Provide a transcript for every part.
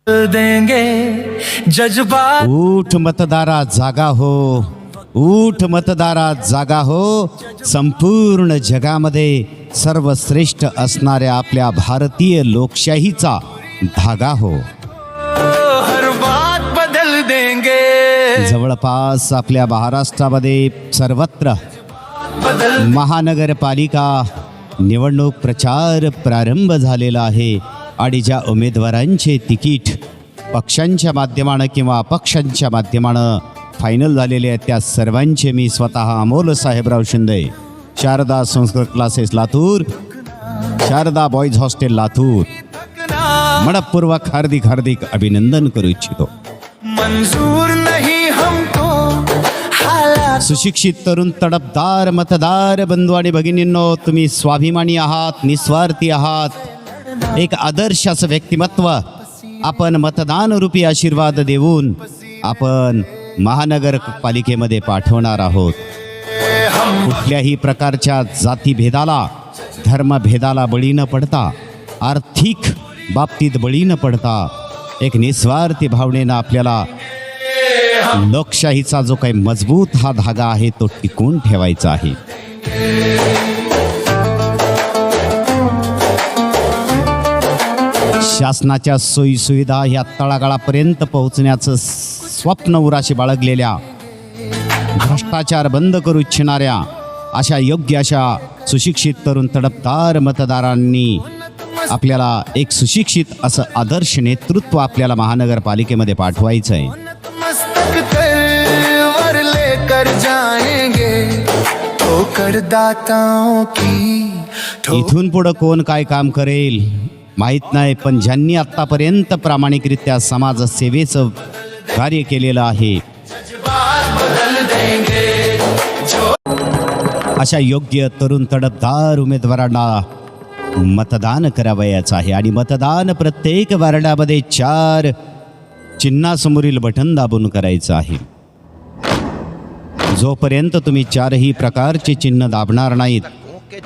देंगे जज्बा। उठ मतदारा जागा हो, उठ मतदारा जागा हो, संपूर्ण जगामध्ये सर्वश्रेष्ठ असणाऱ्या आपल्या भारतीय लोकशाहीचा धागा हो। हर बात बदल देंगे, जवळपास आपल्या महाराष्ट्रामध्ये सर्वत्र महानगरपालिका निवडणूक प्रचार प्रारंभ झालेला आहे आणि ज्या उमेदवारांचे तिकीट पक्षांच्या माध्यमानं किंवा अपक्षांच्या माध्यमानं फायनल झालेले आहेत त्या सर्वांचे मी स्वतः Amol Sahebrao Shinde, Sharda Sanskrit classes Latur, Sharda boys hostel Latur, मनपूर्वक हार्दिक हार्दिक अभिनंदन करू इच्छितो। मंजूर नहीं हमको हालात। सुशिक्षित तरुण तडफदार मतदार बंधू आणि भगिनींनो, तुम्ही स्वाभिमानी आहात, निस्वार्थी आहात, एक आदर्श असं व्यक्तिमत्व आपण मतदान रूपी आशीर्वाद देऊन आपण महानगरपालिकेमध्ये पाठवणार आहोत। कुठल्याही प्रकारच्या जातीभेदाला, धर्मभेदाला बळी न पडता, आर्थिक बाबतीत बळी न पडता, एक निस्वार्थी भावनेनं आपल्याला लोकशाहीचा जो काही मजबूत हा धागा आहे तो टिकवून ठेवायचा आहे। शासनाच्या सोयीसुविधा ह्या तळागाळापर्यंत पोहोचण्याचं स्वप्न उराशी बाळगलेल्या, भ्रष्टाचार बंद करू इच्छिणाऱ्या अशा योग्य अशा सुशिक्षित तरुण तडफदार मतदारांनी आपल्याला एक सुशिक्षित असं आदर्श नेतृत्व आपल्याला महानगरपालिकेमध्ये पाठवायचं आहे। मस्तक तलवार लेकर जाएंगे, ठोकर दाताओं की इथून पुढं कोण काय काम करेल माहीत नाही, पण ज्यांनी आत्तापर्यंत प्रामाणिकरित्या समाज सेवेचं कार्य केलेलं आहे अशा योग्य तरुण तडफदार उमेदवारांना मतदान करावयाचं आहे। आणि मतदान प्रत्येक वार्डामध्ये 4 चिन्हासमोरील बटन दाबून करायचं आहे। जोपर्यंत तुम्ही 4ही प्रकारचे चिन्ह दाबणार नाहीत,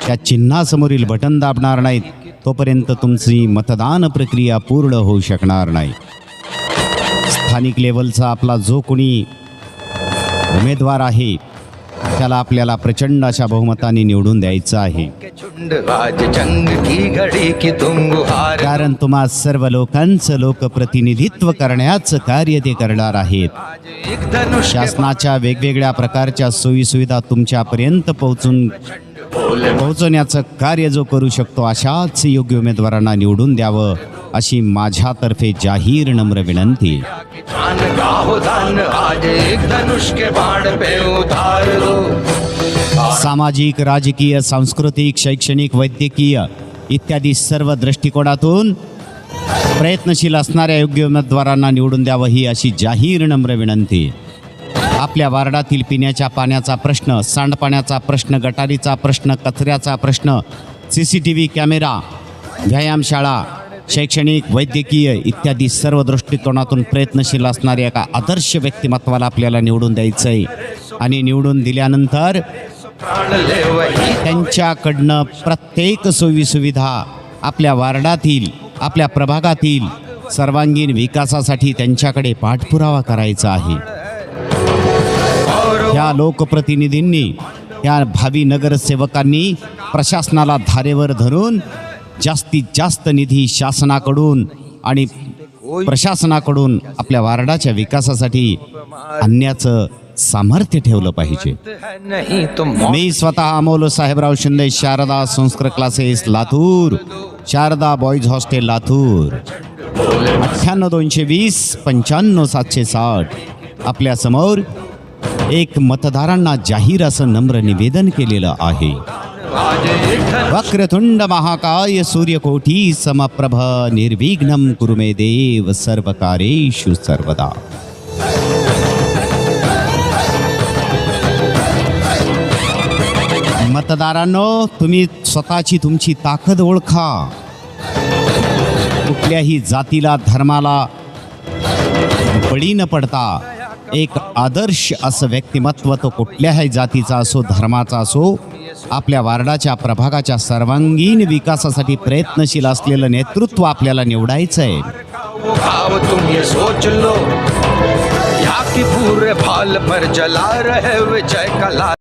त्या चिन्हासमोरील बटन दाबणार नाहीत, तोपर्यंत तुमची मतदान प्रक्रिया पूर्ण होऊ शकणार नाही। स्थानिक लेवलचा आपला जो कोणी उमेदवार आहे त्याला आपल्याला प्रचंड अशा बहुमताने निवडून द्यायचं आहे, कारण तुम्हा सर्व लोकांचं लोकप्रतिनिधित्व करण्याचं कार्य ते करणार आहेत। शासनाच्या वेगवेगळ्या प्रकारच्या सोयीसुविधा तुमच्यापर्यंत पोहोचवण्याचं कार्य जो करू शकतो अशाच योग्य उमेदवारांना निवडून द्यावं अशी माझ्यातर्फे जाहीर नम्र विनंती। सामाजिक, राजकीय, सांस्कृतिक, शैक्षणिक, वैद्यकीय इत्यादी सर्व दृष्टिकोनातून प्रयत्नशील असणाऱ्या योग्य उमेदवारांना निवडून द्यावं ही अशी जाहीर नम्र विनंती। आपल्या वार्डातील पिण्याच्या पाण्याचा प्रश्न, सांडपाण्याचा प्रश्न, गटारीचा प्रश्न, कचऱ्याचा प्रश्न, CCTV कॅमेरा, व्यायामशाळा, शैक्षणिक, वैद्यकीय इत्यादी सर्व दृष्टिकोनातून प्रयत्नशील असणाऱ्या एका आदर्श व्यक्तिमत्वाला आपल्याला निवडून द्यायचं आहे। आणि निवडून दिल्यानंतर त्यांच्याकडनं प्रत्येक सोयीसुविधा आपल्या वार्डातील, आपल्या प्रभागातील सर्वांगीण विकासासाठी त्यांच्याकडे पाठपुरावा करायचा आहे। ह्या लोकप्रतिनिधींनी, ह्या भावी नगरसेवकांनी प्रशासनाला धारेवर धरून जास्तीत जास्त निधी शासनाकडून आणि प्रशासनाकडून आपल्या वार्डाच्या विकासासाठी आणण्याचं सामर्थ्य ठेवलं पाहिजे। मी स्वतः Amol Sahebrao Shinde, Sharda Sanskrit classes Latur, Sharda boys hostel Latur, 98-220 95-760 आपल्या समोर एक मतदारांना जाहीर असं नम्र निवेदन केलेलं आहे। वक्रतुंड महाकाय सूर्यकोटी समप्रभ निर्विघ्नं कुरु मे देव सर्वकार्येषु सर्वदा। मतदारांनो, तुम्ही स्वतःची तुमची ताकद ओळखा। कुठल्याही जातीला, धर्माला बळी न पडता एक आदर्श असं व्यक्तिमत्व, तो कुठल्याही जातीचा असो, धर्माचा असो, आपल्या वार्डाच्या प्रभागाच्या सर्वांगीण विकासासाठी प्रयत्नशील असलेलं नेतृत्व आपल्याला निवडायचं आहे। वो घाव तुम ये सोच लो, यहाँ की पूरे भाल पर जला रहे विजय का लाल।